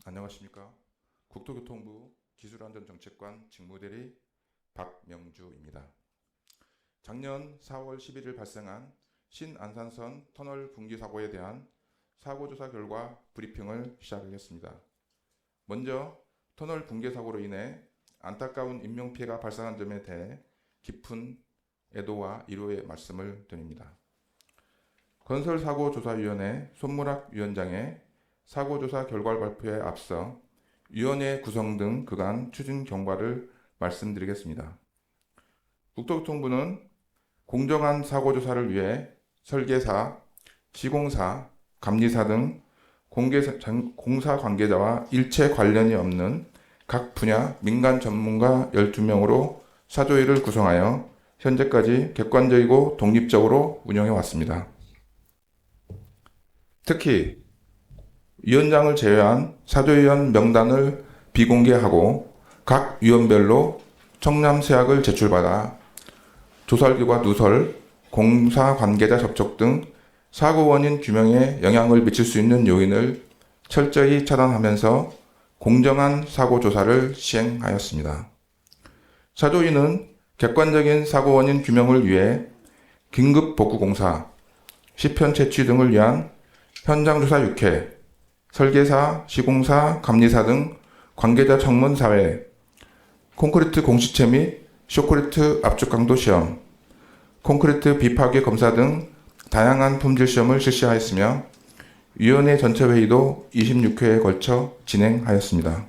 안녕하십니까. 국토교통부 기술안전정책관 직무대리 박명주입니다. 작년 4월 11일 발생한 신안산선 터널 붕괴 사고에 대한 사고조사 결과 브리핑을 시작하겠습니다. 먼저 터널 붕괴 사고로 인해 안타까운 인명피해가 발생한 점에 대해 깊은 애도와 위로의 말씀을 드립니다. 건설사고조사위원회 손무락 위원장의 사고조사 결과 발표에 앞서 위원회 구성 등 그간 추진 경과를 말씀드리겠습니다. 국토교통부는 공정한 사고조사를 위해 설계사, 시공사, 감리사 등 공사 관계자와 일체 관련이 없는 각 분야 민간 전문가 12명으로 사조위를 구성하여 현재까지 객관적이고 독립적으로 운영해 왔습니다. 특히 위원장을 제외한 사조위원 명단을 비공개하고 각 위원별로 청렴서약을 제출받아 조설기관 누설, 공사 관계자 접촉 등 사고 원인 규명에 영향을 미칠 수 있는 요인을 철저히 차단하면서 공정한 사고 조사를 시행하였습니다. 사조위는 객관적인 사고 원인 규명을 위해 긴급 복구 공사, 시편 채취 등을 위한 현장 조사 6회, 설계사, 시공사, 감리사 등 관계자 청문 사회, 콘크리트 공시체 및 쇼크리트 압축 강도 시험, 콘크리트 비파괴 검사 등 다양한 품질 시험을 실시하였으며 위원회 전체 회의도 26회에 걸쳐 진행하였습니다.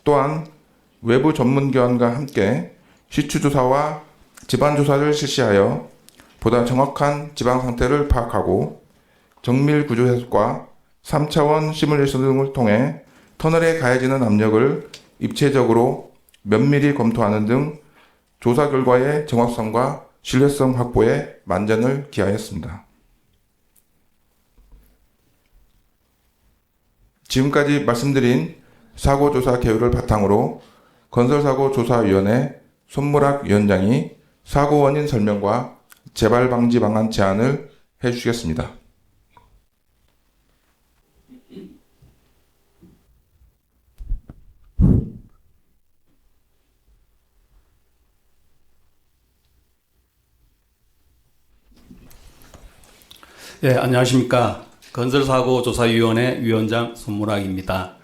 또한 외부 전문기관과 함께 시추조사와 지반조사를 실시하여 보다 정확한 지방 상태를 파악하고 정밀 구조 해석과 3차원 시뮬레이션 등을 통해 터널에 가해지는 압력을 입체적으로 면밀히 검토하는 등 조사 결과의 정확성과 신뢰성 확보에 만전을 기하였습니다. 지금까지 말씀드린 사고조사 계획을 바탕으로 건설사고조사위원회 손무락 위원장이 사고 원인 설명과 재발 방지 방안 제안을 해주시겠습니다. 네, 안녕하십니까. 건설사고조사위원회 위원장 손무락입니다.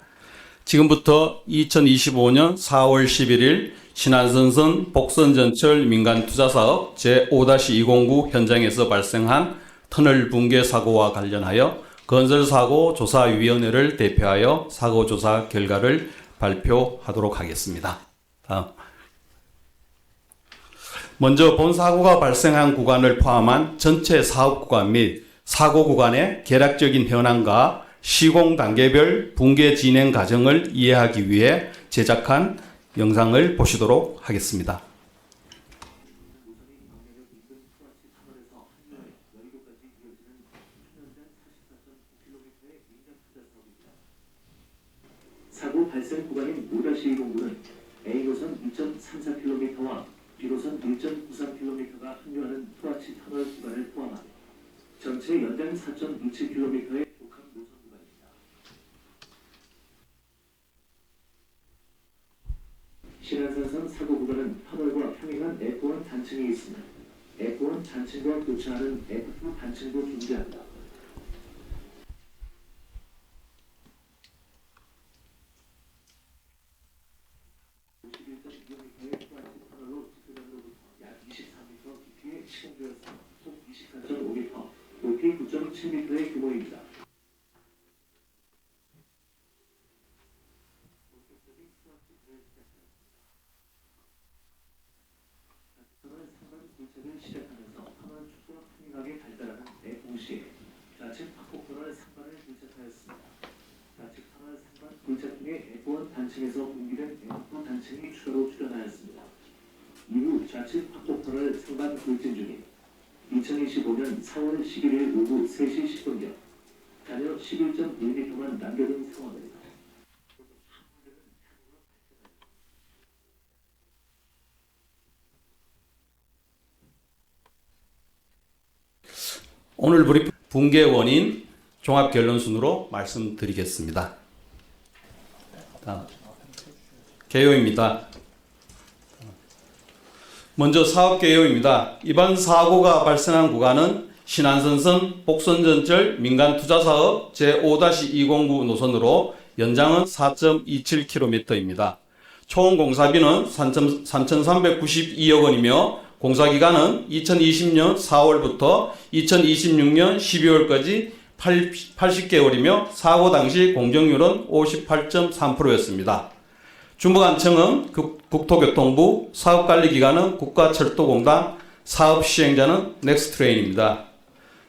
지금부터 2025년 4월 11일 신안선선 복선전철 민간투자사업 제5-209 현장에서 발생한 터널 붕괴 사고와 관련하여 건설사고조사위원회를 대표하여 사고조사 결과를 발표하도록 하겠습니다. 다음. 먼저 본 사고가 발생한 구간을 포함한 전체 사업 구간 및 사고 구간의 개략적인 현황과 시공 단계별 붕괴 진행 과정을 이해하기 위해 제작한 영상을 보시도록 하겠습니다. 사고 발생 구간인 5-209는 A노선 2.34km와 B노선 1.93km가 합류하는 토아치 터널 구간을 포함하며 전체 연장 4.67km의 복합 노선 구간입니다. 신안산선 사고 구간은 터널과 평행한 F1 단층이 있으며 F1 단층과 교차하는 F2 단층도 존재합니다. 속 24.5m, 높이 9.7m의 규모입니다. 터널 상반 굴착을 시작하면서 터널 축소가 풍요하게 발달하는 데 동시에 좌측 박곡터널 상반을 굴착하였습니다. 좌측 터널 상반 굴착 중에 F1 단층에서 분기된 F2 단층이 추가로 출현하였습니다. 이후 좌측 박곡터널 상반 굴진 중인 2025년 4월 11일 오후 3시 10분경 자녀 11.1m만 남겨둔 상황입니다. 오늘 브리핑 붕괴 원인 종합 결론 순으로 말씀드리겠습니다. 개요입니다. 먼저 사업 개요입니다. 이번 사고가 발생한 구간은 신안선선 복선전철 민간투자사업 제5-209 노선으로 연장은 4.27km입니다. 총 공사비는 3,392억 원이며 공사기간은 2020년 4월부터 2026년 12월까지 80개월이며 사고 당시 공정률은 58.3%였습니다. 주무관청은 국토교통부, 사업관리기관은 국가철도공단, 사업시행자는 넥스트레인입니다.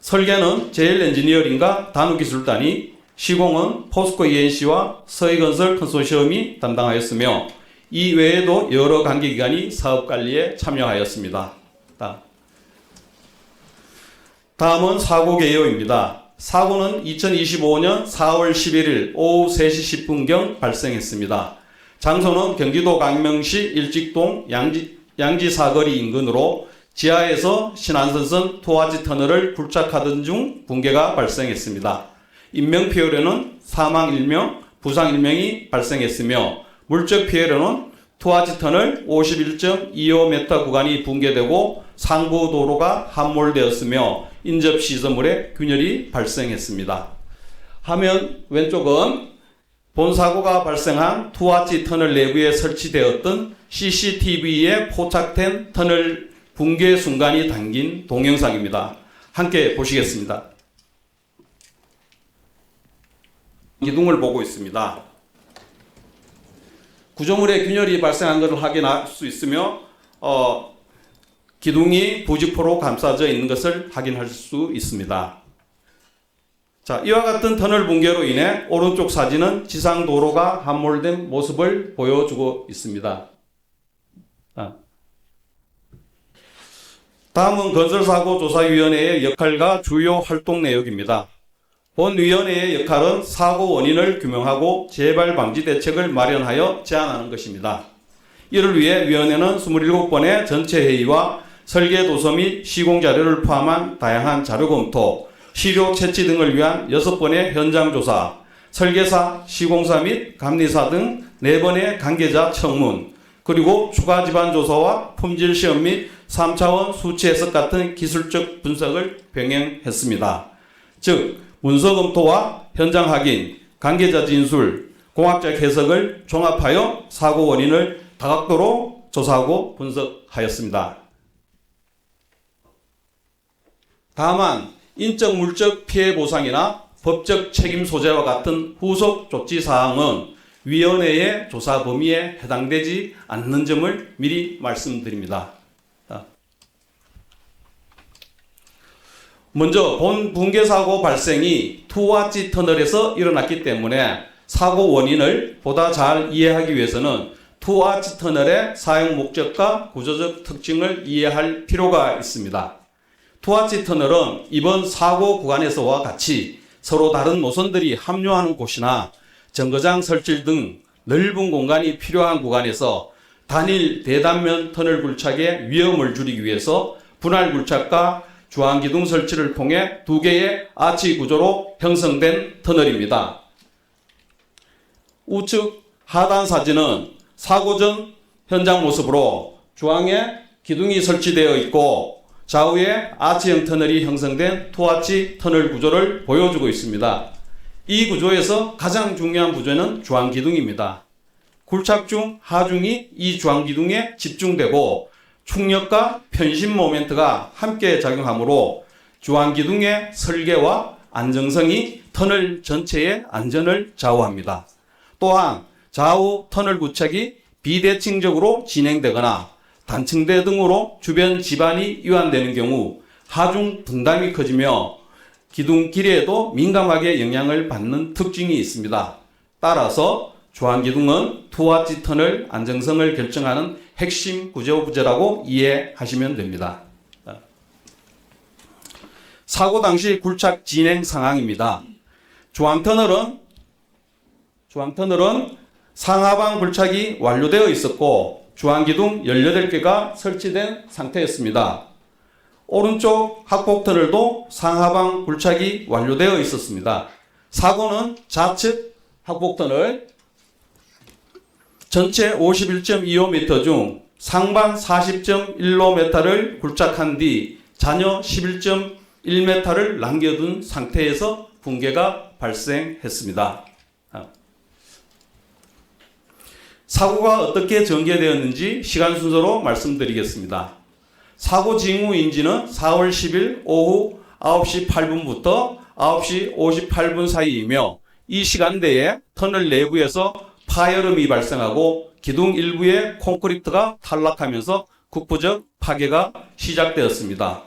설계는 제일엔지니어링과 단우기술단이, 시공은 포스코 ENC와 서해건설 컨소시엄이 담당하였으며 이 외에도 여러 관계기관이 사업관리에 참여하였습니다. 다음은 사고 개요입니다. 사고는 2025년 4월 11일 오후 3시 10분경 발생했습니다. 장소는 경기도 광명시 일직동 양지사거리 인근으로 지하에서 신안선선 토화지 터널을 굴착하던 중 붕괴가 발생했습니다. 인명피해로는 사망 1명, 부상 1명이 발생했으며 물적 피해로는 토화지 터널 51.25m 구간이 붕괴되고 상부 도로가 함몰되었으며 인접 시설물에 균열이 발생했습니다. 화면 왼쪽은 본 사고가 발생한 토화지 터널 내부에 설치되었던 CCTV에 포착된 터널 붕괴 순간이 담긴 동영상입니다. 함께 보시겠습니다. 기둥을 보고 있습니다. 구조물에 균열이 발생한 것을 확인할 수 있으며 기둥이 부직포로 감싸져 있는 것을 확인할 수 있습니다. 자, 이와 같은 터널 붕괴로 인해 오른쪽 사진은 지상 도로가 함몰된 모습을 보여주고 있습니다. 다음은 건설사고조사위원회의 역할과 주요 활동 내역입니다. 본 위원회의 역할은 사고 원인을 규명하고 재발 방지 대책을 마련하여 제안하는 것입니다. 이를 위해 위원회는 27번의 전체 회의와 설계 도서 및 시공 자료를 포함한 다양한 자료 검토, 시료 채취 등을 위한 6번의 현장 조사, 설계사, 시공사 및 감리사 등 4번의 관계자 청문, 그리고 추가 지반 조사와 품질 시험 및 3차원 수치 해석 같은 기술적 분석을 병행했습니다. 즉, 문서 검토와 현장 확인, 관계자 진술, 공학적 해석을 종합하여 사고 원인을 다각도로 조사하고 분석하였습니다. 다만 인적 물적 피해 보상이나 법적 책임 소재와 같은 후속 조치 사항은 위원회의 조사 범위에 해당되지 않는 점을 미리 말씀드립니다. 먼저 본 붕괴 사고 발생이 투와지 터널에서 일어났기 때문에 사고 원인을 보다 잘 이해하기 위해서는 투와지 터널의 사용 목적과 구조적 특징을 이해할 필요가 있습니다. 투와지 터널은 이번 사고 구간에서와 같이 서로 다른 노선들이 합류하는 곳이나 정거장 설치 등 넓은 공간이 필요한 구간에서 단일 대단면 터널 굴착의 위험을 줄이기 위해서 분할 굴착과 주황기둥 설치를 통해 2개의 아치 구조로 형성된 터널입니다. 우측 하단 사진은 사고 전 현장 모습으로 중앙에 기둥이 설치되어 있고 좌우에 아치형 터널이 형성된 투아치 터널 구조를 보여주고 있습니다. 이 구조에서 가장 중요한 부재는 주황기둥입니다. 굴착 중 하중이 이 주황기둥에 집중되고 충력과 편심 모멘트가 함께 작용하므로 주황기둥의 설계와 안정성이 터널 전체의 안전을 좌우합니다. 또한 좌우 터널 구착이 비대칭적으로 진행되거나 단층대 등으로 주변 지반이 이완되는 경우 하중 분담이 커지며 기둥 길이에도 민감하게 영향을 받는 특징이 있습니다. 따라서 주황기둥은 투와지 터널 안정성을 결정하는 핵심 구조 부재라고 이해하시면 됩니다. 사고 당시 굴착 진행 상황입니다. 주황터널은 상하방 굴착이 완료되어 있었고 주황기둥 18개가 설치된 상태였습니다. 오른쪽 학폭터널도 상하방 굴착이 완료되어 있었습니다. 사고는 좌측 학폭터널 전체 51.25m 중 상반 40.15m를 굴착한 뒤 잔여 11.1m를 남겨둔 상태에서 붕괴가 발생했습니다. 사고가 어떻게 전개되었는지 시간 순서로 말씀드리겠습니다. 사고 징후 인지는 4월 10일 오후 9시 8분부터 9시 58분 사이이며 이 시간대에 터널 내부에서 파열음이 발생하고 기둥 일부의 콘크리트가 탈락하면서 국부적 파괴가 시작되었습니다.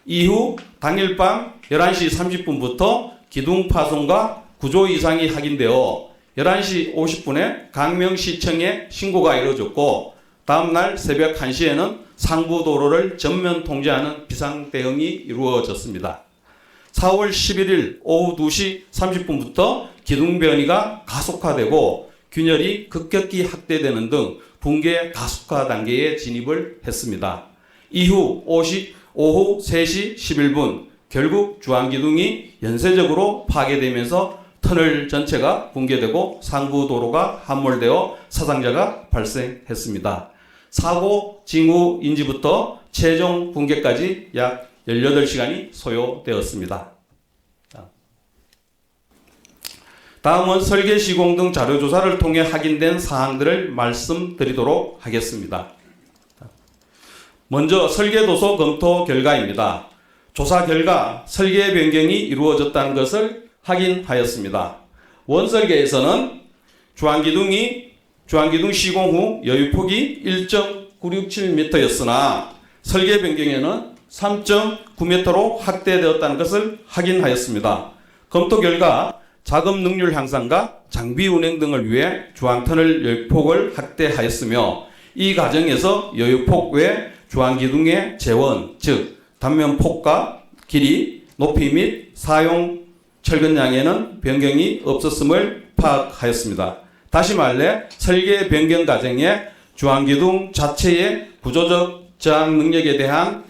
이후 당일 밤 11시 30분부터 기둥 파손과 구조 이상이 확인되어 11시 50분에 강명시청에 신고가 이루어졌고 다음날 새벽 1시에는 상부 도로를 전면 통제하는 비상 대응이 이루어졌습니다. 4월 11일 오후 2시 30분부터 기둥 변이가 가속화되고 균열이 급격히 확대되는 등 붕괴 가속화 단계에 진입을 했습니다. 이후 오후 3시 11분 결국 주안기둥이 연쇄적으로 파괴되면서 터널 전체가 붕괴되고 상부 도로가 함몰되어 사상자가 발생했습니다. 사고 징후 인지부터 최종 붕괴까지 약 18시간이 소요되었습니다. 다음은 설계 시공 등 자료 조사를 통해 확인된 사항들을 말씀드리도록 하겠습니다. 먼저 설계 도서 검토 결과입니다. 조사 결과 설계 변경이 이루어졌다는 것을 확인하였습니다. 원설계에서는 주안기둥 시공 후 여유폭이 1.967m였으나 설계 변경에는 3.9m로 확대되었다는 것을 확인하였습니다. 검토 결과 작업 능률 향상과 장비 운행 등을 위해 주안터널 여유폭을 확대하였으며 이 과정에서 여유폭 외 주안기둥의 재원, 즉 단면폭과 길이, 높이 및 사용 철근량에는 변경이 없었음을 파악하였습니다. 다시 말해 설계 변경 과정에 주안기둥 자체의 구조적 저항 능력에 대한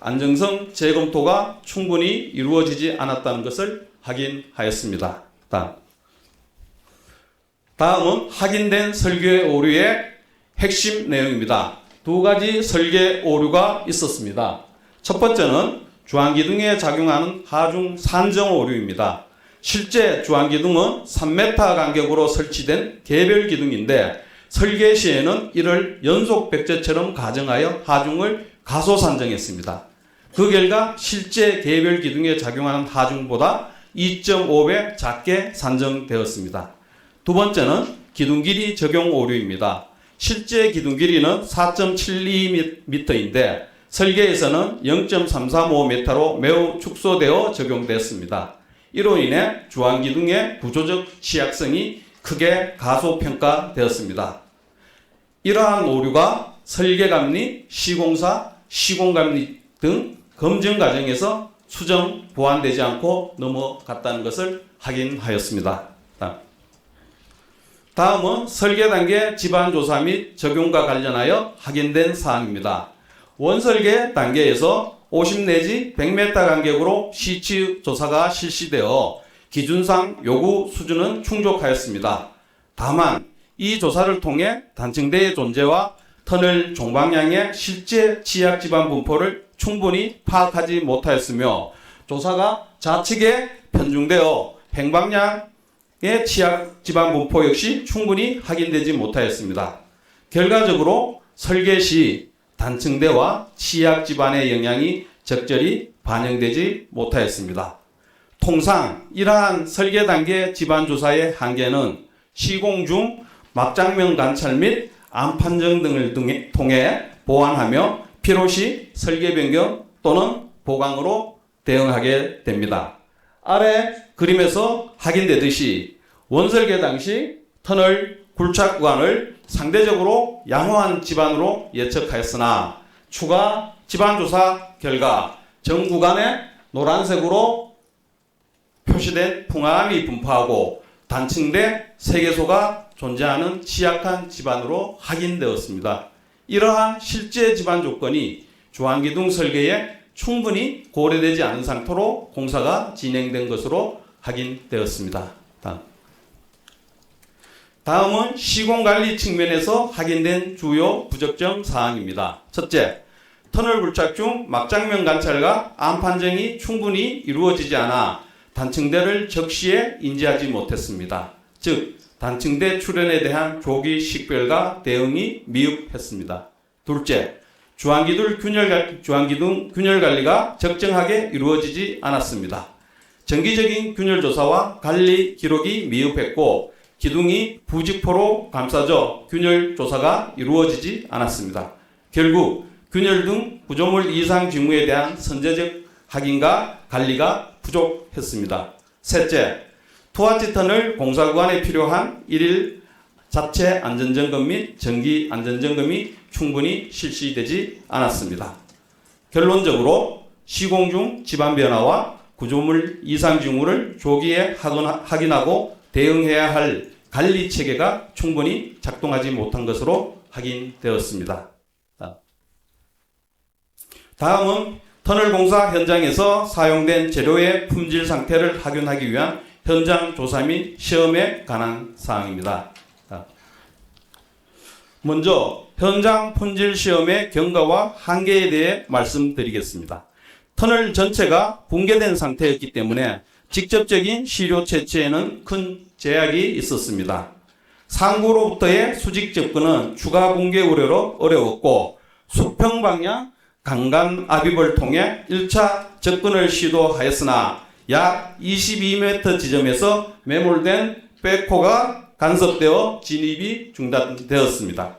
안정성 재검토가 충분히 이루어지지 않았다는 것을 확인하였습니다. 다음은 확인된 설계 오류의 핵심 내용입니다. 두 가지 설계 오류가 있었습니다. 첫 번째는 주안기둥에 작용하는 하중 산정 오류입니다. 실제 주안기둥은 3m 간격으로 설치된 개별 기둥인데 설계 시에는 이를 연속 백제처럼 가정하여 하중을 가소 산정했습니다. 그 결과 실제 개별 기둥에 작용하는 하중보다 2.5배 작게 산정되었습니다. 두 번째는 기둥 길이 적용 오류입니다. 실제 기둥 길이는 4.72m인데 설계에서는 0.335m로 매우 축소되어 적용됐습니다. 이로 인해 주안기둥의 구조적 취약성이 크게 가소평가되었습니다. 이러한 오류가 설계감리, 시공사, 시공감리 등 검증 과정에서 수정, 보완되지 않고 넘어갔다는 것을 확인하였습니다. 다음은 설계 단계 지반 조사 및 적용과 관련하여 확인된 사항입니다. 원설계 단계에서 50 내지 100m 간격으로 시치 조사가 실시되어 기준상 요구 수준은 충족하였습니다. 다만 이 조사를 통해 단층대의 존재와 터널 종방향의 실제 취약 지반 분포를 충분히 파악하지 못하였으며 조사가 좌측에 편중되어 횡방향의 취약 지반 분포 역시 충분히 확인되지 못하였습니다. 결과적으로 설계 시 단층대와 취약 지반의 영향이 적절히 반영되지 못하였습니다. 통상 이러한 설계 단계 지반 조사의 한계는 시공 중 막장면 관찰 및 암판정 등을 통해 보완하며 필요시 설계 변경 또는 보강으로 대응하게 됩니다. 아래 그림에서 확인되듯이 원설계 당시 터널 굴착 구간을 상대적으로 양호한 지반으로 예측하였으나 추가 지반 조사 결과 전 구간에 노란색으로 표시된 풍암이 분포하고 단층대 세개소가 존재하는 취약한 지반으로 확인되었습니다. 이러한 실제 지반 조건이 주안기둥 설계에 충분히 고려되지 않은 상태로 공사가 진행된 것으로 확인되었습니다. 다음은 시공관리 측면에서 확인된 주요 부적정 사항입니다. 첫째, 터널 굴착 중 막장면 관찰과 암 판정이 충분히 이루어지지 않아 단층대를 적시에 인지하지 못했습니다. 즉, 단층대 출현에 대한 조기 식별과 대응이 미흡했습니다. 둘째, 주안기둥 균열 관리가 적정하게 이루어지지 않았습니다. 정기적인 균열 조사와 관리 기록이 미흡했고 기둥이 부직포로 감싸져 균열 조사가 이루어지지 않았습니다. 결국 균열 등 구조물 이상 징후에 대한 선제적 확인과 관리가 부족했습니다. 셋째, 투하지 터널 공사 구간에 필요한 일일 자체 안전점검 및 정기 안전점검이 충분히 실시되지 않았습니다. 결론적으로 시공 중 집안 변화와 구조물 이상 징후를 조기에 확인하고 대응해야 할 관리 체계가 충분히 작동하지 못한 것으로 확인되었습니다. 다음은 터널 공사 현장에서 사용된 재료의 품질 상태를 확인하기 위한 현장 조사 및 시험에 관한 사항입니다. 먼저 현장 품질 시험의 경과와 한계에 대해 말씀드리겠습니다. 터널 전체가 붕괴된 상태였기 때문에 직접적인 시료 채취에는 큰 제약이 있었습니다. 상부로부터의 수직 접근은 추가 붕괴 우려로 어려웠고 수평 방향 강간 압입을 통해 1차 접근을 시도하였으나 약 22m 지점에서 매몰된 백호가 간섭되어 진입이 중단되었습니다.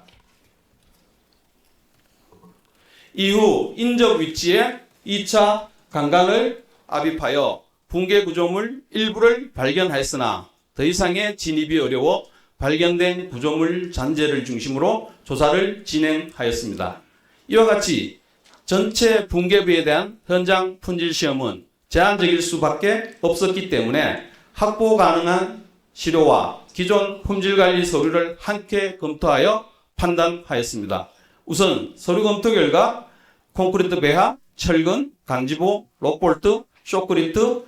이후 인접 위치에 2차 강간을 압입하여 붕괴 구조물 일부를 발견하였으나 더 이상의 진입이 어려워 발견된 구조물 잔재를 중심으로 조사를 진행하였습니다. 이와 같이 전체 붕괴부에 대한 현장 품질 시험은 제한적일 수밖에 없었기 때문에 확보 가능한 시료와 기존 품질관리 서류를 함께 검토하여 판단하였습니다. 우선 서류 검토 결과 콘크리트 배합, 철근, 강지보, 록볼트, 쇼크리트,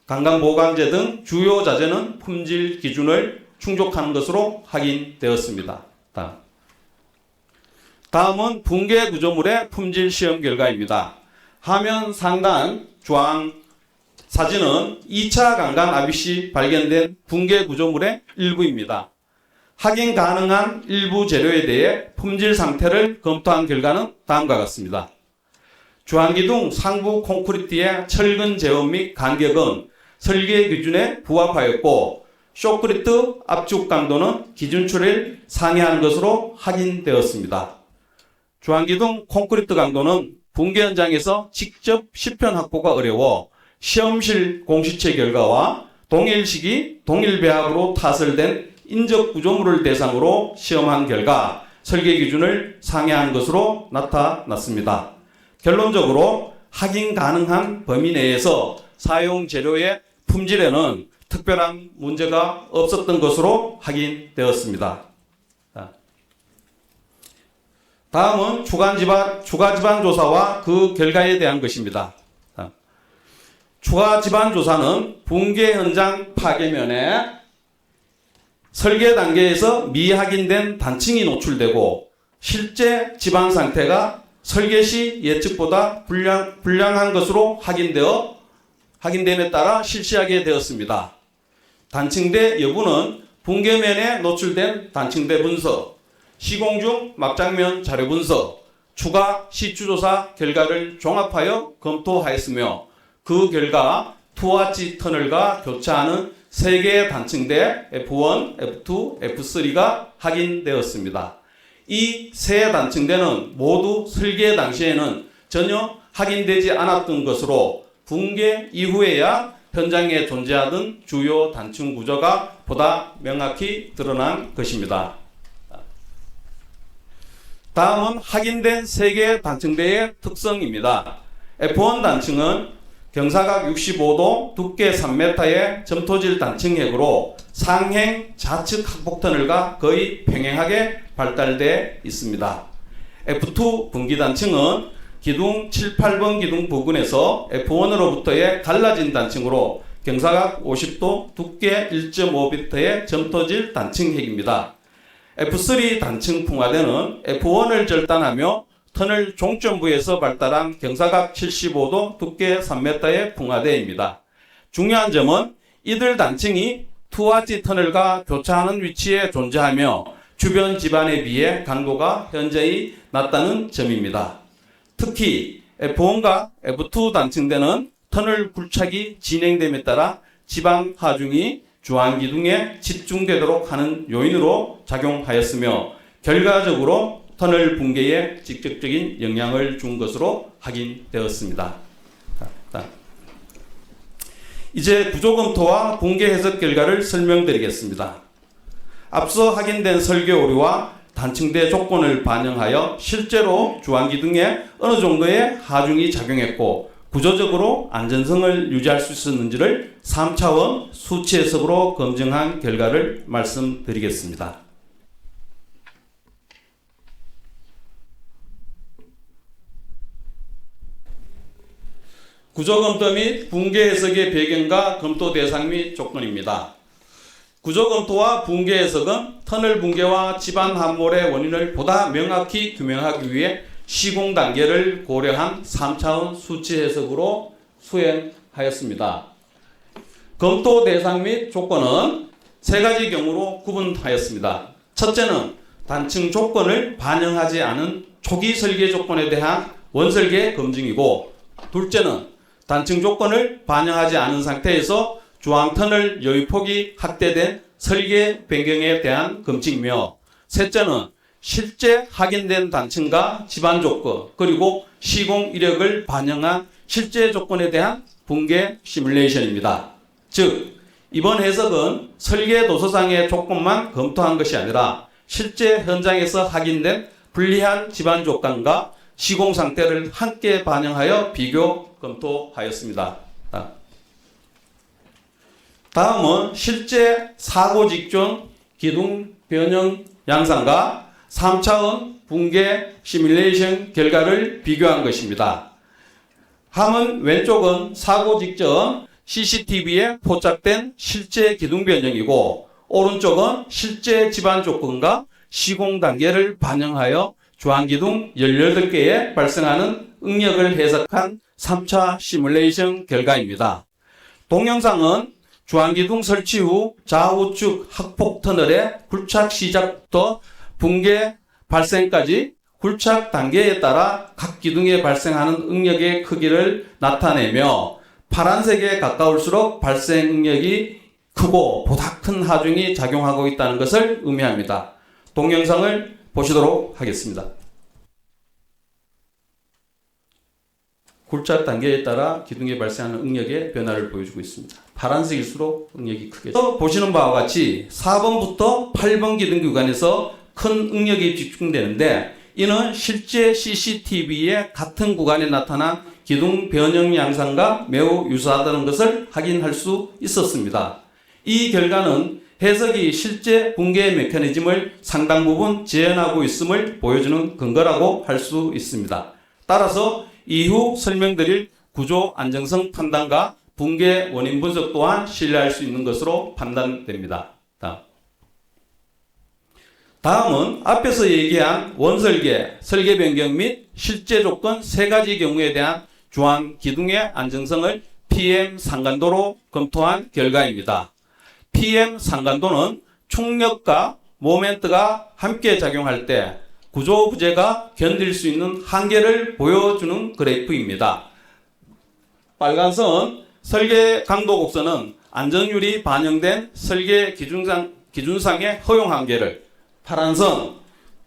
강간보강제 등 주요 자재는 품질 기준을 충족하는 것으로 확인되었습니다. 다음은 붕괴 구조물의 품질 시험 결과입니다. 화면 상단 중앙 사진은 2차 강간 압입 시 발견된 붕괴 구조물의 일부입니다. 확인 가능한 일부 재료에 대해 품질 상태를 검토한 결과는 다음과 같습니다. 주안기둥 상부 콘크리트의 철근 제원 및 간격은 설계 기준에 부합하였고 쇼크리트 압축 강도는 기준치를 상회하는 것으로 확인되었습니다. 주안기둥 콘크리트 강도는 붕괴 현장에서 직접 시편 확보가 어려워 시험실 공시체 결과와 동일 시기 동일 배합으로 타설된 인접 구조물을 대상으로 시험한 결과 설계 기준을 상회한 것으로 나타났습니다. 결론적으로 확인 가능한 범위 내에서 사용 재료의 품질에는 특별한 문제가 없었던 것으로 확인되었습니다. 다음은 추가 지반 조사와 그 결과에 대한 것입니다. 추가 지반 조사는 붕괴 현장 파괴면에 설계 단계에서 미확인된 단층이 노출되고 실제 지반 상태가 설계 시 예측보다 불량한 것으로 확인됨에 따라 실시하게 되었습니다. 단층대 여부는 붕괴면에 노출된 단층대 분석, 시공 중 막장면 자료 분석, 추가 시추조사 결과를 종합하여 검토하였으며 그 결과 투하지 터널과 교차하는 3개의 단층대 F1, F2, F3가 확인되었습니다. 이 세 단층대는 모두 설계 당시에는 전혀 확인되지 않았던 것으로 붕괴 이후에야 현장에 존재하던 주요 단층 구조가 보다 명확히 드러난 것입니다. 다음은 확인된 3개의 단층대의 특성입니다. F1 단층은 경사각 65도, 두께 3m의 점토질 단층핵으로 상행 좌측 항복 터널과 거의 평행하게 발달되어 있습니다. F2 분기 단층은 기둥 7, 8번 기둥 부근에서 F1으로부터의 갈라진 단층으로 경사각 50도, 두께 1.5m의 점토질 단층 핵입니다. F3 단층 풍화대는 F1을 절단하며 터널 종점부에서 발달한 경사각 75도, 두께 3m의 풍화대입니다. 중요한 점은 이들 단층이 투아지 터널과 교차하는 위치에 존재하며 주변 지반에 비해 강도가 현저히 낮다는 점입니다. 특히 F1과 F2 단층대는 터널 굴착이 진행됨에 따라 지방 하중이 주안기둥에 집중되도록 하는 요인으로 작용하였으며 결과적으로 터널 붕괴에 직접적인 영향을 준 것으로 확인되었습니다. 이제 구조검토와 붕괴 해석 결과를 설명드리겠습니다. 앞서 확인된 설계 오류와 단층대 조건을 반영하여 실제로 주안기둥에 어느 정도의 하중이 작용했고 구조적으로 안전성을 유지할 수 있었는지를 3차원 수치 해석으로 검증한 결과를 말씀드리겠습니다. 구조검토 및 붕괴 해석의 배경과 검토 대상 및 조건입니다. 구조검토와 붕괴 해석은 터널 붕괴와 지반 함몰의 원인을 보다 명확히 규명하기 위해 시공 단계를 고려한 3차원 수치 해석으로 수행하였습니다. 검토 대상 및 조건은 세 가지 경우로 구분하였습니다. 첫째는 단층 조건을 반영하지 않은 초기 설계 조건에 대한 원설계 검증이고, 둘째는 단층 조건을 반영하지 않은 상태에서 주황터널 여유폭이 확대된 설계 변경에 대한 검증이며, 셋째는 실제 확인된 단층과 지반 조건 그리고 시공 이력을 반영한 실제 조건에 대한 붕괴 시뮬레이션입니다. 즉 이번 해석은 설계 도서상의 조건만 검토한 것이 아니라 실제 현장에서 확인된 불리한 지반 조건과 시공 상태를 함께 반영하여 비교 검토하였습니다. 다음은 실제 사고 직전 기둥 변형 양상과 3차원 붕괴 시뮬레이션 결과를 비교한 것입니다. 화면 왼쪽은 사고 직전 CCTV에 포착된 실제 기둥 변형이고, 오른쪽은 실제 지반 조건과 시공 단계를 반영하여 주안기둥 18개에 발생하는 응력을 해석한 3차 시뮬레이션 결과입니다. 동영상은 주안기둥 설치 후 좌우측 학폭 터널의 굴착 시작부터 붕괴 발생까지 굴착 단계에 따라 각 기둥에 발생하는 응력의 크기를 나타내며 파란색에 가까울수록 발생 응력이 크고 보다 큰 하중이 작용하고 있다는 것을 의미합니다. 동영상을 보시도록 하겠습니다. 굴착 단계에 따라 기둥에 발생하는 응력의 변화를 보여주고 있습니다. 파란색일수록 응력이 크게. 보시는 바와 같이 4번부터 8번 기둥 구간에서 큰 응력이 집중되는데, 이는 실제 CCTV의 같은 구간에 나타난 기둥 변형 양상과 매우 유사하다는 것을 확인할 수 있었습니다. 이 결과는 해석이 실제 붕괴 메커니즘을 상당 부분 재현하고 있음을 보여주는 근거라고 할 수 있습니다. 따라서 이후 설명드릴 구조 안정성 판단과 붕괴 원인 분석 또한 신뢰할 수 있는 것으로 판단됩니다. 다음은 앞에서 얘기한 원설계, 설계 변경 및 실제 조건 세 가지 경우에 대한 주안 기둥의 안정성을 PM 상간도로 검토한 결과입니다. PM 상간도는 충력과 모멘트가 함께 작용할 때 구조 부재가 견딜 수 있는 한계를 보여주는 그래프입니다. 빨간 선 설계 강도 곡선은 안전율이 반영된 설계 기준상의 허용 한계를, 파란 선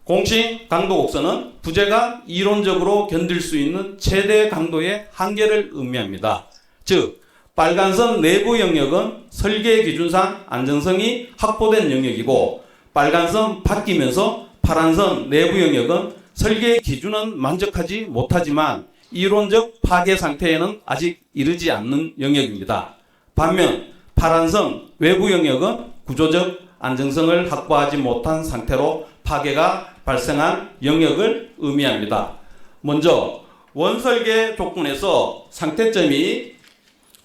공식 강도 곡선은 부재가 이론적으로 견딜 수 있는 최대 강도의 한계를 의미합니다. 즉 빨간 선 내부 영역은 설계 기준상 안정성이 확보된 영역이고, 빨간 선 바뀌면서 파란 선 내부 영역은 설계 기준은 만족하지 못하지만 이론적 파괴 상태에는 아직 이르지 않는 영역입니다. 반면 파란 선 외부 영역은 구조적 안정성을 확보하지 못한 상태로 파괴가 발생한 영역을 의미합니다. 먼저 원설계 조건에서 상태점이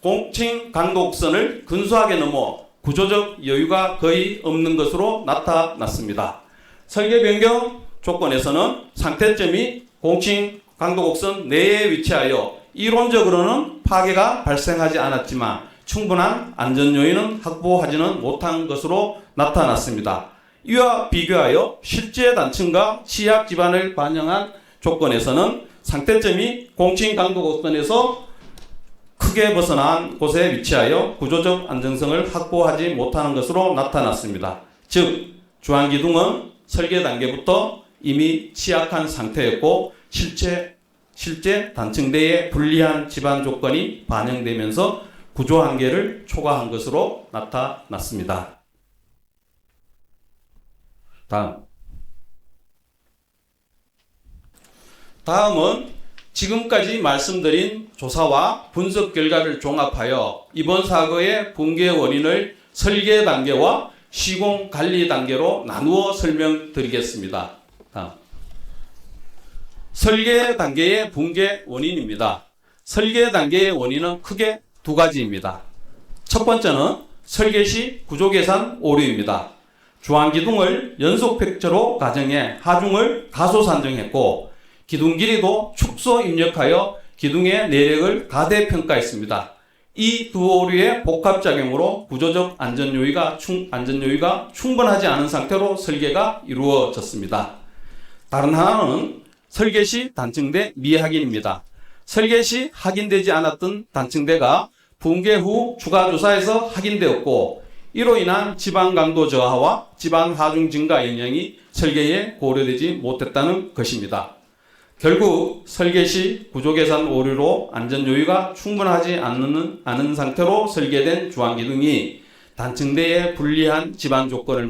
공칭 강도 곡선을 근소하게 넘어 구조적 여유가 거의 없는 것으로 나타났습니다. 설계 변경 조건에서는 상태점이 공칭 강도 곡선 내에 위치하여 이론적으로는 파괴가 발생하지 않았지만 충분한 안전 요인은 확보하지는 못한 것으로 나타났습니다. 이와 비교하여 실제 단층과 치약 지반을 반영한 조건에서는 상태점이 공칭 강도 곡선에서 크게 벗어난 곳에 위치하여 구조적 안정성을 확보하지 못하는 것으로 나타났습니다. 즉, 주안기둥은 설계 단계부터 이미 취약한 상태였고 실제 단층대의 불리한 지반 조건이 반영되면서 구조 한계를 초과한 것으로 나타났습니다. 다음은 지금까지 말씀드린 조사와 분석 결과를 종합하여 이번 사고의 붕괴 원인을 설계 단계와 시공 관리 단계로 나누어 설명드리겠습니다. 다음. 설계 단계의 붕괴 원인입니다. 설계 단계의 원인은 크게 두 가지입니다. 첫 번째는 설계 시 구조 계산 오류입니다. 주안기둥을 연속 팩처로 가정해 하중을 가소 산정했고 기둥 길이도 축소 입력하여 기둥의 내력을 가대평가했습니다. 이 두 오류의 복합작용으로 구조적 안전요의가 충분하지 않은 상태로 설계가 이루어졌습니다. 다른 하나는 설계 시 단층대 미확인입니다. 설계 시 확인되지 않았던 단층대가 붕괴 후 추가 조사에서 확인되었고 이로 인한 지반 강도 저하와 지반 하중 증가 영향이 설계에 고려되지 못했다는 것입니다. 결국 설계 시 구조 계산 오류로 안전 요의가 충분하지 않은 상태로 설계된 주안기둥이 단층대의 불리한 지반 조건을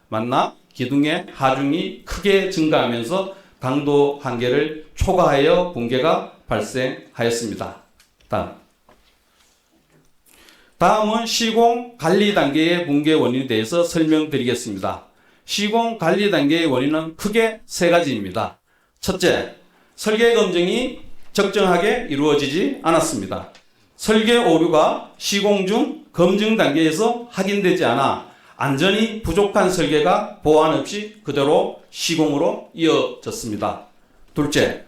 만나 기둥의 하중이 크게 증가하면서 강도 한계를 초과하여 붕괴가 발생하였습니다. 다음은 시공 관리 단계의 붕괴 원인에 대해서 설명드리겠습니다. 시공 관리 단계의 원인은 크게 세 가지입니다. 첫째, 설계 검증이 적정하게 이루어지지 않았습니다. 설계 오류가 시공 중 검증 단계에서 확인되지 않아 안전이 부족한 설계가 보완 없이 그대로 시공으로 이어졌습니다. 둘째,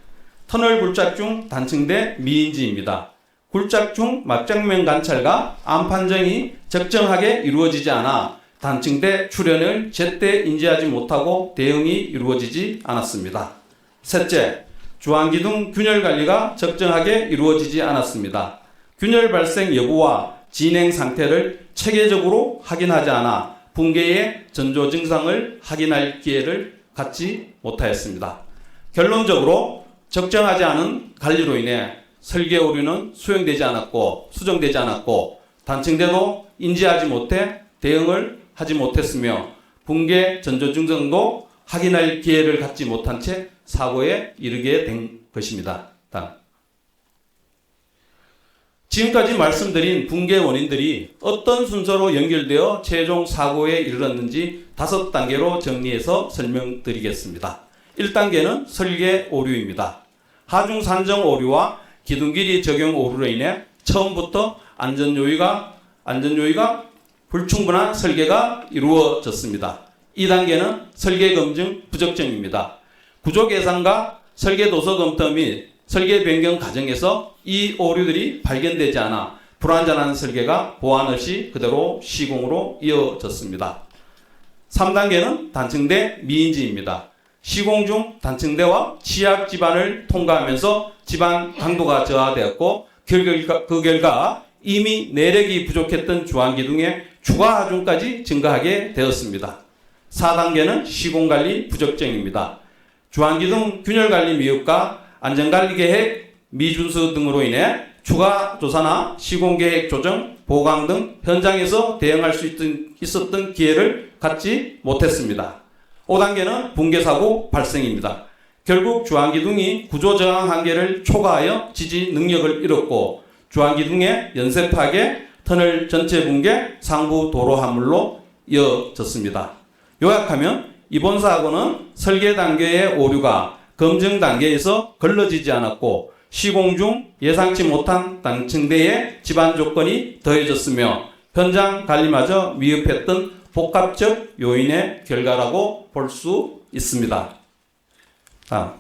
터널 굴착 중 단층대 미인지입니다. 굴착 중 막장면 관찰과 안판정이 적정하게 이루어지지 않아 단층대 출현을 제때 인지하지 못하고 대응이 이루어지지 않았습니다. 셋째, 주안기둥 균열 관리가 적정하게 이루어지지 않았습니다. 균열 발생 여부와 진행 상태를 체계적으로 확인하지 않아 붕괴의 전조 증상을 확인할 기회를 갖지 못하였습니다. 결론적으로 적정하지 않은 관리로 인해 설계 오류는 수정되지 않았고 단층대도 인지하지 못해 대응을 하지 못했으며 붕괴 전조 증상도 확인할 기회를 갖지 못한 채 사고에 이르게 된 것입니다. 지금까지 말씀드린 붕괴 원인들이 어떤 순서로 연결되어 최종 사고에 이르렀는지 5단계로 정리해서 설명드리겠습니다. 1단계는 설계 오류입니다. 하중 산정 오류와 기둥 길이 적용 오류로 인해 처음부터 안전 요의가 불충분한 설계가 이루어졌습니다. 2단계는 설계 검증 부적정입니다. 구조 계산과 설계 도서 검토 및 설계 변경 과정에서 이 오류들이 발견되지 않아 불완전한 설계가 보완 없이 그대로 시공으로 이어졌습니다. 3단계는 단층대 미인지입니다. 시공 중 단층대와 취약 지반을 통과하면서 지반 강도가 저하되었고 그 결과 이미 내력이 부족했던 주안기둥의 추가 하중까지 증가하게 되었습니다. 4단계는 시공관리 부적정입니다. 주안기둥 균열관리 미흡과 안전관리계획 미준수 등으로 인해 추가 조사나 시공계획 조정, 보강 등 현장에서 대응할 수 있었던 기회를 갖지 못했습니다. 5단계는 붕괴사고 발생입니다. 결국 주안기둥이 구조저항 한계를 초과하여 지지 능력을 잃었고 주안기둥의 연쇄 파괴, 터널 전체 붕괴, 상부 도로 함물로 이어졌습니다. 요약하면 이번 사고는 설계 단계의 오류가 검증 단계에서 걸러지지 않았고 시공 중 예상치 못한 당층대의 지반 조건이 더해졌으며 현장 관리마저 미흡했던 복합적 요인의 결과라고 볼 수 있습니다. 다음.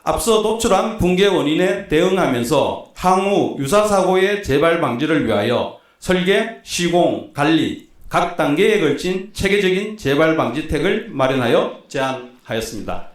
앞서 도출한 붕괴 원인에 대응하면서 향후 유사 사고의 재발 방지를 위하여 설계, 시공, 관리 각 단계에 걸친 체계적인 재발 방지책을 마련하여 제안하였습니다.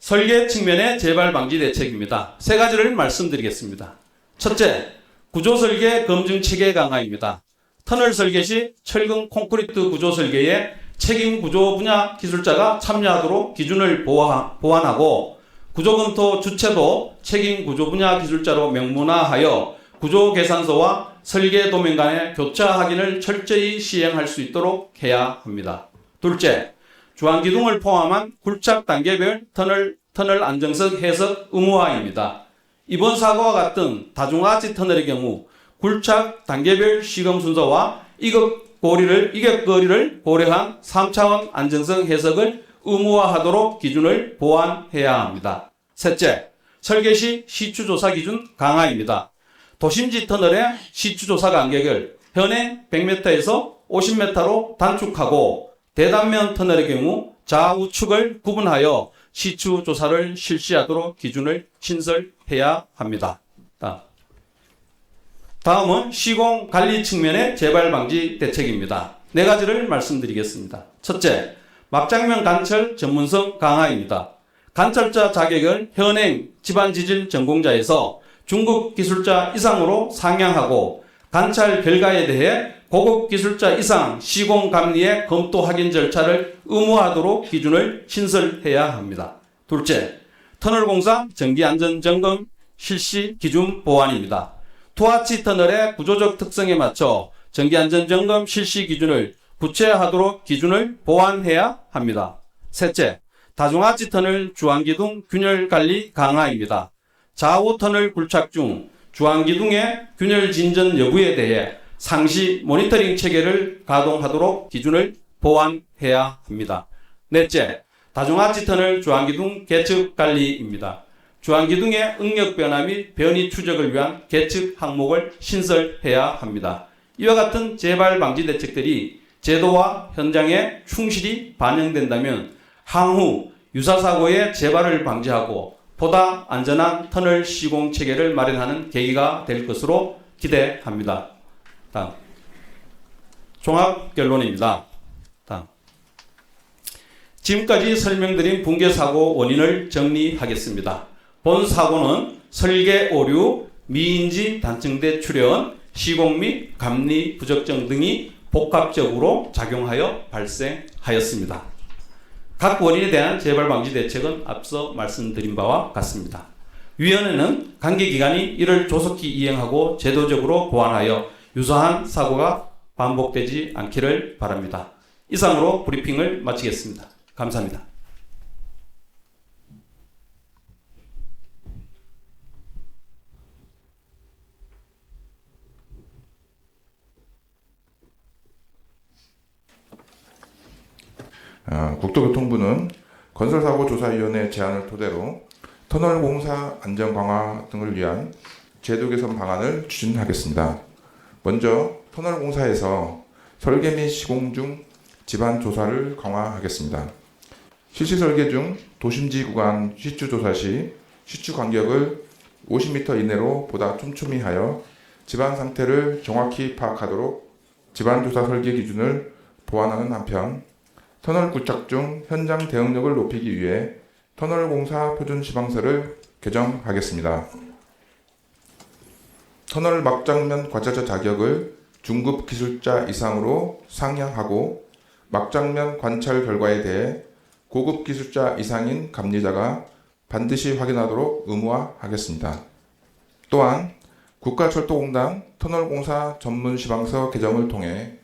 설계 측면의 재발 방지 대책입니다. 세 가지를 말씀드리겠습니다. 첫째, 구조 설계 검증 체계 강화입니다. 터널 설계 시 철근 콘크리트 구조 설계에 책임 구조 분야 기술자가 참여하도록 기준을 보완하고 구조검토 주체도 책임 구조 분야 기술자로 명문화하여 구조 계산서와 설계 도면 간의 교차 확인을 철저히 시행할 수 있도록 해야 합니다. 둘째, 주안기둥을 포함한 굴착 단계별 터널 안정성 해석 의무화입니다. 이번 사고와 같은 다중아치 터널의 경우 굴착 단계별 시공 순서와 이격거리를 고려한 3차원 안정성 해석을 의무화하도록 기준을 보완해야 합니다. 셋째, 설계 시 시추조사 기준 강화입니다. 도심지 터널의 시추조사 간격을 현행 100m에서 50m로 단축하고 대단면 터널의 경우 좌우측을 구분하여 시추조사를 실시하도록 기준을 신설해야 합니다. 다음은 시공 관리 측면의 재발 방지 대책입니다. 네 가지를 말씀드리겠습니다. 첫째, 막장면 관철 전문성 강화입니다. 관철자 자격을 현행 집안지질 전공자에서 중급 기술자 이상으로 상향하고 관찰 결과에 대해 고급 기술자 이상 시공 감리의 검토 확인 절차를 의무화하도록 기준을 신설해야 합니다. 둘째, 터널공사 정기안전점검 실시 기준 보완입니다. 투하치 터널의 구조적 특성에 맞춰 정기안전점검 실시 기준을 구체화하도록 기준을 보완해야 합니다. 셋째, 다중아치 터널 주안기둥 균열 관리 강화입니다. 좌우 터널 굴착 중 주안기둥의 균열 진전 여부에 대해 상시 모니터링 체계를 가동하도록 기준을 보완해야 합니다. 넷째, 다중아치 터널 주안기둥 계측 관리입니다. 주안기둥의 응력 변화 및 변이 추적을 위한 계측 항목을 신설해야 합니다. 이와 같은 재발 방지 대책들이 제도와 현장에 충실히 반영된다면 향후 유사 사고의 재발을 방지하고 보다 안전한 터널 시공 체계를 마련하는 계기가 될 것으로 기대합니다. 다음. 종합 결론입니다. 다음. 지금까지 설명드린 붕괴 사고 원인을 정리하겠습니다. 본 사고는 설계 오류, 미인지 단층대 출현, 시공 및 감리 부적정 등이 복합적으로 작용하여 발생하였습니다. 각 원인에 대한 재발 방지 대책은 앞서 말씀드린 바와 같습니다. 위원회는 관계기관이 이를 조속히 이행하고 제도적으로 보완하여 유사한 사고가 반복되지 않기를 바랍니다. 이상으로 브리핑을 마치겠습니다. 감사합니다. 국토교통부는 건설사고조사위원회 제안을 토대로 터널 공사 안전 강화 등을 위한 제도 개선 방안을 추진하겠습니다. 먼저 터널 공사에서 설계 및 시공 중 집안 조사를 강화하겠습니다. 실시 설계 중 도심지 구간 시추 조사 시 시추 간격을 50m 이내로 보다 촘촘히 하여 집안 상태를 정확히 파악하도록 집안 조사 설계 기준을 보완하는 한편 터널 굴착 중 현장 대응력을 높이기 위해 터널 공사 표준 시방서를 개정하겠습니다. 터널 막장면 관찰자 자격을 중급 기술자 이상으로 상향하고 막장면 관찰 결과에 대해 고급 기술자 이상인 감리자가 반드시 확인하도록 의무화하겠습니다. 또한 국가철도공단 터널공사 전문 시방서 개정을 통해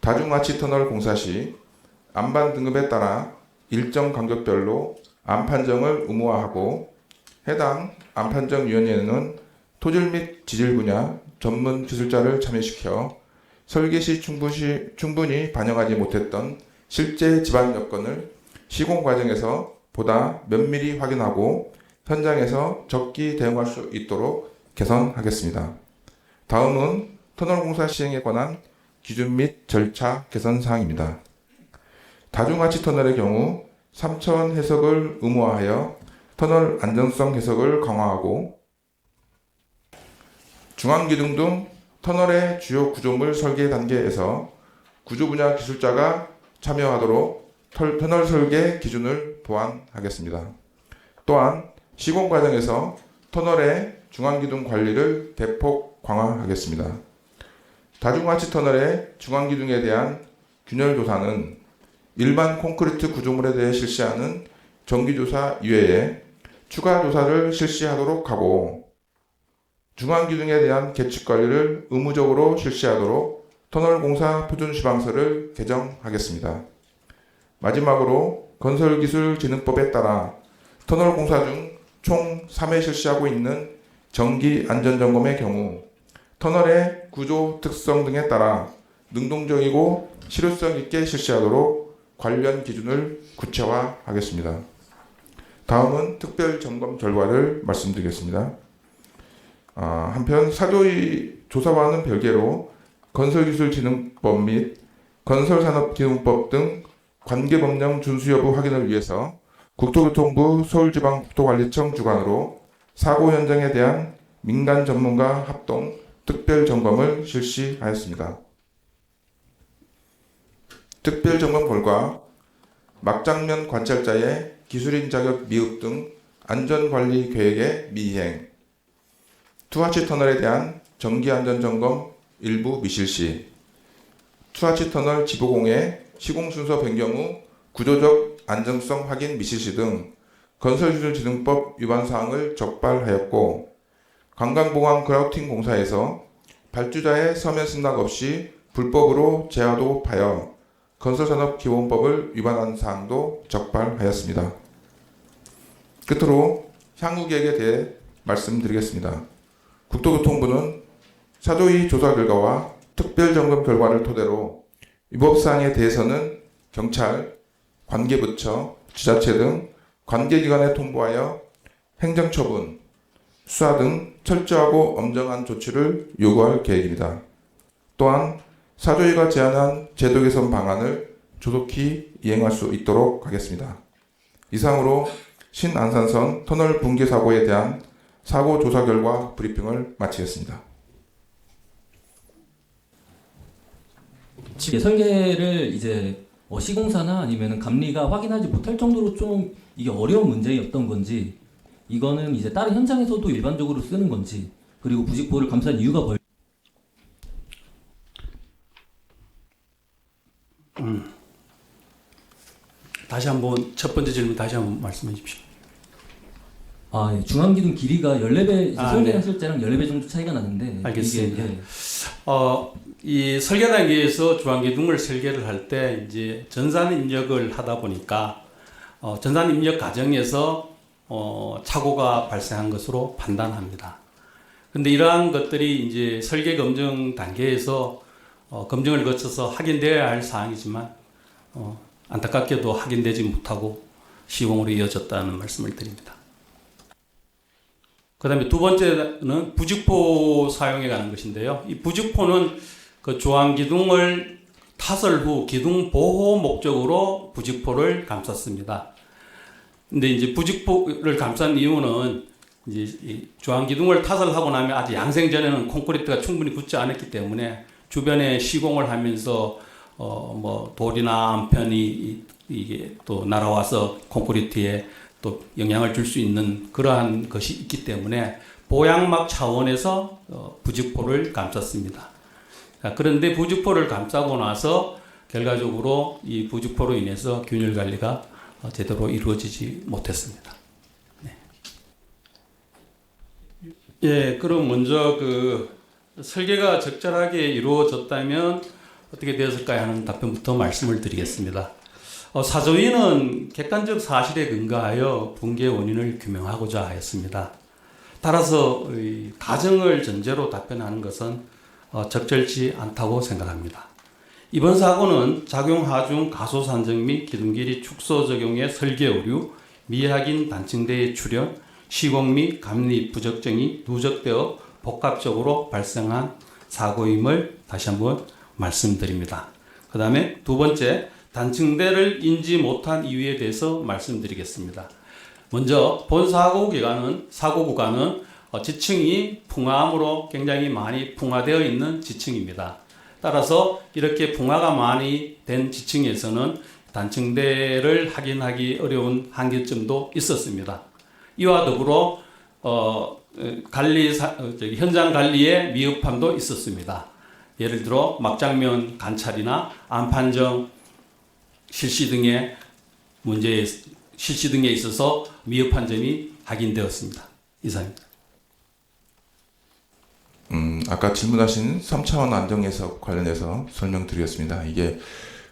다중아치 터널 공사 시 안반 등급에 따라 일정 간격별로 안판정을 의무화하고 해당 안판정위원회는 토질 및 지질 분야 전문 기술자를 참여시켜 설계 시 충분히 반영하지 못했던 실제 집안 여건을 시공 과정에서 보다 면밀히 확인하고 현장에서 적기 대응할 수 있도록 개선하겠습니다. 다음은 터널 공사 시행에 관한 기준 및 절차 개선 사항입니다. 다중아치 터널의 경우 3차원 해석을 의무화하여 터널 안전성 해석을 강화하고 중앙기둥 등 터널의 주요 구조물 설계 단계에서 구조 분야 기술자가 참여하도록 터널 설계 기준을 보완하겠습니다. 또한 시공 과정에서 터널의 중앙기둥 관리를 대폭 강화하겠습니다. 다중아치 터널의 중앙기둥에 대한 균열 조사는 일반 콘크리트 구조물에 대해 실시하는 정기조사 이외에 추가 조사를 실시하도록 하고 중앙기둥에 대한 계측 관리를 의무적으로 실시하도록 터널 공사 표준시방서를 개정하겠습니다. 마지막으로 건설기술진흥법에 따라 터널 공사 중 총 3회 실시하고 있는 정기 안전점검의 경우 터널의 구조 특성 등에 따라 능동적이고 실효성 있게 실시하도록 관련 기준을 구체화하겠습니다. 다음은 특별 점검 결과를 말씀드리겠습니다. 한편 사조의 조사와는 별개로 건설기술진흥법 및 건설산업기능법 등 관계법령 준수 여부 확인을 위해서 국토교통부 서울지방국토관리청 주관으로 사고 현장에 대한 민간 전문가 합동 특별 점검을 실시하였습니다. 특별 점검 결과 막장면 관찰자의 기술인 자격 미흡 등 안전관리 계획의 미이행, 투하치 터널에 대한 정기안전점검 일부 미실시, 투하치 터널 지보공의 시공순서 변경 후 구조적 안정성 확인 미실시 등 건설기술진흥법 위반 사항을 적발하였고 관광보강 그라우팅 공사에서 발주자의 서면 승낙 없이 불법으로 재화도하여 건설산업기본법을 위반한 사항도 적발하였습니다. 끝으로 향후 계획에 대해 말씀드리겠습니다. 국토교통부는 사조의 조사 결과와 특별점검 결과를 토대로 위법사항에 대해서는 경찰, 관계부처, 지자체 등 관계기관에 통보하여 행정처분, 수사 등 철저하고 엄정한 조치를 요구할 계획입니다. 또한 사조위가 제안한 제도 개선 방안을 조속히 이행할 수 있도록 하겠습니다. 이상으로 신안산선 터널 붕괴 사고에 대한 사고 조사 결과 브리핑을 마치겠습니다. 설계를 이제 시공사나 아니면 감리가 확인하지 못할 정도로 좀 이게 어려운 문제였던 건지, 이거는 이제 다른 현장에서도 일반적으로 쓰는 건지, 그리고 부직포를 감싼 이유가 다시 한번 첫 번째 질문 다시 한번 말씀해 주십시오. 예. 중앙기둥 길이가 14배, 설계했을 네. 때랑 14배 정도 차이가 나는데. 알겠습니다. 이게, 이 설계 단계에서 중앙기둥을 설계를 할 때 이제 전산 입력을 하다 보니까 전산 입력 과정에서 착오가 발생한 것으로 판단합니다. 근데 이러한 것들이 이제 설계 검증 단계에서 검증을 거쳐서 확인되어야 할 사항이지만 안타깝게도 확인되지 못하고 시공으로 이어졌다는 말씀을 드립니다. 그 다음에 두 번째는 부직포 사용에 관한 것인데요. 이 부직포는 그 조항기둥을 타설 후 기둥 보호 목적으로 부직포를 감쌌습니다. 근데 이제 부직포를 감싼 이유는 이제 이 조항기둥을 타설하고 나면 아직 양생 전에는 콘크리트가 충분히 굳지 않았기 때문에 주변에 시공을 하면서 뭐 돌이나 암편이 이게 또 날아와서 콘크리트에 또 영향을 줄 수 있는 그러한 것이 있기 때문에 보양막 차원에서 부직포를 감쌌습니다. 그런데 부직포를 감싸고 나서 결과적으로 이 부직포로 인해서 균열 관리가 제대로 이루어지지 못했습니다. 네. 예, 그럼 먼저 그 설계가 적절하게 이루어졌다면 어떻게 되었을까 하는 답변부터 말씀을 드리겠습니다. 사조위는 객관적 사실에 근거하여 붕괴 원인을 규명하고자 하였습니다. 따라서 가정을 전제로 답변하는 것은 적절치 않다고 생각합니다. 이번 사고는 작용 하중 가소 산정 및 기둥길이 축소 적용의 설계 오류, 미확인 단층대의 출현, 시공 및 감리 부적정이 누적되어 복합적으로 발생한 사고임을 다시 한번 말씀드립니다. 그 다음에 두 번째, 단층대를 인지 못한 이유에 대해서 말씀드리겠습니다. 먼저 본 사고 구간은 지층이 풍화암으로 굉장히 많이 풍화되어 있는 지층입니다. 따라서 이렇게 풍화가 많이 된 지층에서는 단층대를 확인하기 어려운 한계점도 있었습니다. 이와 더불어 현장 관리에 미흡함도 있었습니다. 예를 들어 막장면 관찰이나 안판정 실시 등에 있어서 미흡한 점이 확인되었습니다. 이상입니다. 아까 질문하신 3차원 안정해석 관련해서 설명드리겠습니다. 이게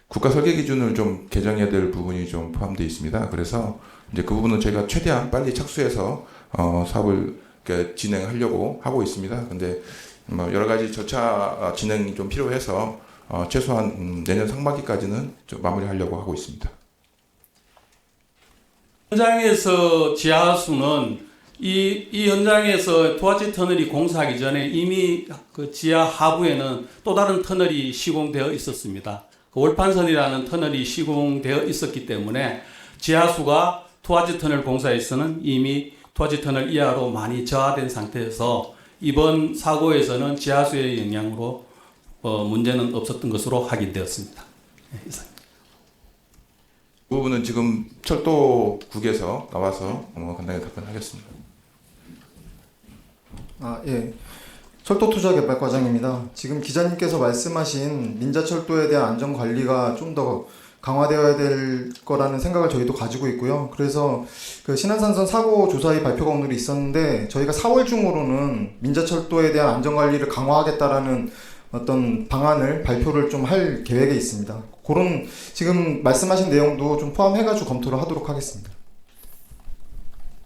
국가 설계 기준을 좀 개정해야 될 부분이 좀 포함되어 있습니다. 그래서 이제 그 부분은 저희가 최대한 빨리 착수해서 사업을 진행하려고 하고 있습니다. 근데 뭐 여러 가지 절차 진행이 좀 필요해서 최소한 내년 상반기까지는 좀 마무리하려고 하고 있습니다. 현장에서 지하수는 이 현장에서 토화지 터널이 공사하기 전에 이미 그 지하 하부에는 또 다른 터널이 시공되어 있었습니다. 그 월판선이라는 터널이 시공되어 있었기 때문에 지하수가 토화지 터널 공사에서는 이미 토화지 터널 이하로 많이 저하된 상태에서 이번 사고에서는 지하수의 영향으로 문제는 없었던 것으로 확인되었습니다. 이상. 그 부분은 지금 철도국에서 나와서 간단히 답변하겠습니다. 예. 철도투자개발과장입니다. 지금 기자님께서 말씀하신 민자철도에 대한 안전관리가 좀 더 강화되어야 될 거라는 생각을 저희도 가지고 있고요. 그래서 그 신안산선 사고 조사의 발표가 오늘 있었는데 저희가 4월 중으로는 민자철도에 대한 안전관리를 강화하겠다라는 어떤 방안을 발표를 좀 할 계획에 있습니다. 그런 지금 말씀하신 내용도 좀 포함해가지고 검토를 하도록 하겠습니다.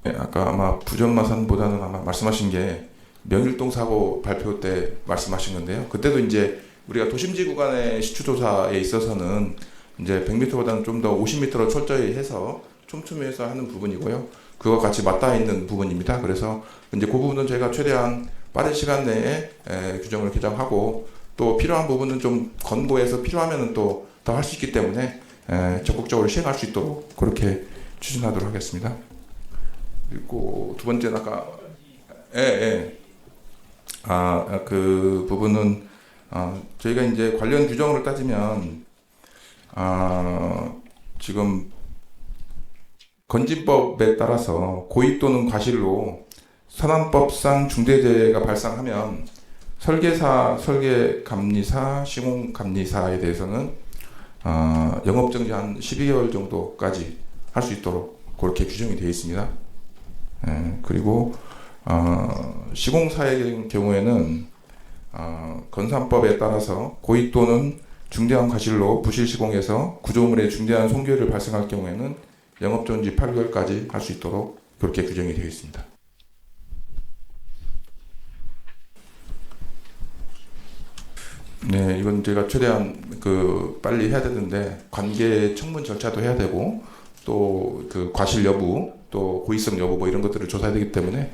네, 아까 아마 부정마산보다는 아마 말씀하신 게 명일동 사고 발표 때 말씀하신 건데요. 그때도 이제 우리가 도심지 구간의 시추조사에 있어서는 이제 100m보다는 좀 더 50m로 철저히 해서 촘촘해서 하는 부분이고요. 그거 같이 맞닿아 있는 부분입니다. 그래서 이제 그 부분은 저희가 최대한 빠른 시간 내에 규정을 개정하고 또 필요한 부분은 좀 권고해서 필요하면은 또 더 할 수 있기 때문에 적극적으로 시행할 수 있도록 그렇게 추진하도록 하겠습니다. 그리고 두 번째는 아까 그 부분은 저희가 이제 관련 규정을 따지면 지금 건진법에 따라서 고의 또는 과실로 산안법상 중대재해가 발생하면 설계사, 설계감리사, 시공감리사에 대해서는 영업정지 한 12개월 정도까지 할 수 있도록 그렇게 규정이 되어 있습니다. 그리고 시공사의 경우에는 건산법에 따라서 고의 또는 중대한 과실로 부실 시공해서 구조물에 중대한 손괴를 발생할 경우에는 영업정지 8개월까지 할 수 있도록 그렇게 규정이 되어 있습니다. 네, 이건 제가 최대한 빨리 해야 되는데 관계 청문 절차도 해야 되고 또 그 과실 여부 또 고의성 여부 뭐 이런 것들을 조사해야 되기 때문에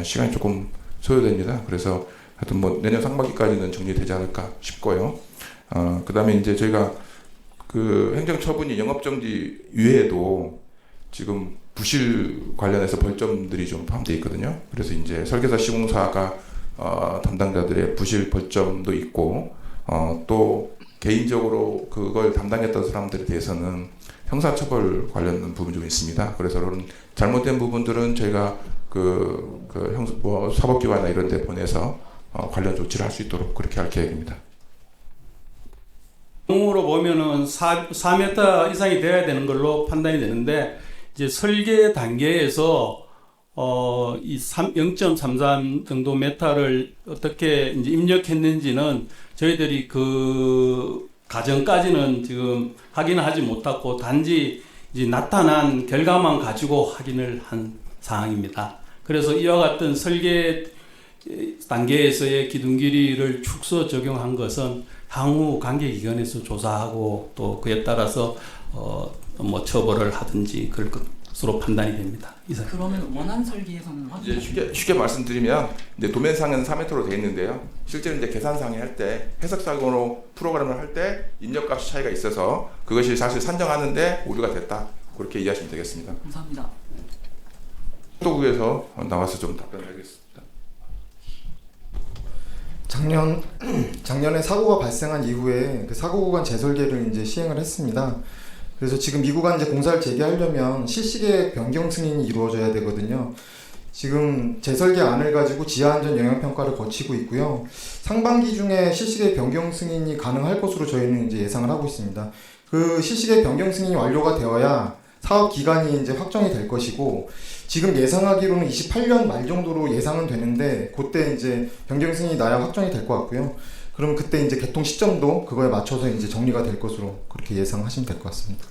시간이 조금 소요됩니다. 그래서 하여튼 뭐 내년 상반기까지는 정리되지 않을까 싶고요. 그다음에 이제 저희가 그 행정처분이 영업정지 이외에도 지금 부실 관련해서 벌점들이 좀 포함되어 있거든요. 그래서 이제 설계사 시공사가 담당자들의 부실 벌점도 있고 또 개인적으로 그걸 담당했던 사람들에 대해서는 형사처벌 관련 부분이 좀 있습니다. 그래서 그런 잘못된 부분들은 저희가 사법기관이나 이런 데 보내서 관련 조치를 할 수 있도록 그렇게 할 계획입니다. 경우로 보면은 4m 이상이 되어야 되는 걸로 판단이 되는데 이제 설계 단계에서 이 0.33 정도 메타를 어떻게 이제 입력했는지는 저희들이 그 과정까지는 지금 확인을 하지 못하고 단지 이제 나타난 결과만 가지고 확인을 한 사항입니다. 그래서 이와 같은 설계 단계에서의 기둥길이를 축소 적용한 것은 향후 관계기관에서 조사하고 또 그에 따라서 뭐 처벌을 하든지 그럴 것으로 판단이 됩니다. 이상. 그러면 원안 설계에서는 이제 확인. 쉽게 말씀드리면 이제 도면상은 3m로 되어 있는데요. 실제로 이제 계산상에 할 때 해석상으로 프로그램을 할 때 입력값 차이가 있어서 그것이 사실 산정하는데 오류가 됐다. 그렇게 이해하시면 되겠습니다. 감사합니다. 속도국에서 나와서 좀 답변하겠습니다. 작년에 사고가 발생한 이후에 그 사고 구간 재설계를 이제 시행을 했습니다. 그래서 지금 이 구간 이제 공사를 재개하려면 실시계획 변경 승인이 이루어져야 되거든요. 지금 재설계안을 가지고 지하안전 영향평가를 거치고 있고요. 상반기 중에 실시계획 변경 승인이 가능할 것으로 저희는 이제 예상을 하고 있습니다. 그 실시계획 변경 승인이 완료가 되어야 사업 기간이 이제 확정이 될 것이고, 지금 예상하기로는 28년 말 정도로 예상은 되는데 그때 이제 변경 승인이 나야 확정이 될 것 같고요. 그럼 그때 이제 개통 시점도 그거에 맞춰서 이제 정리가 될 것으로 그렇게 예상하시면 될 것 같습니다.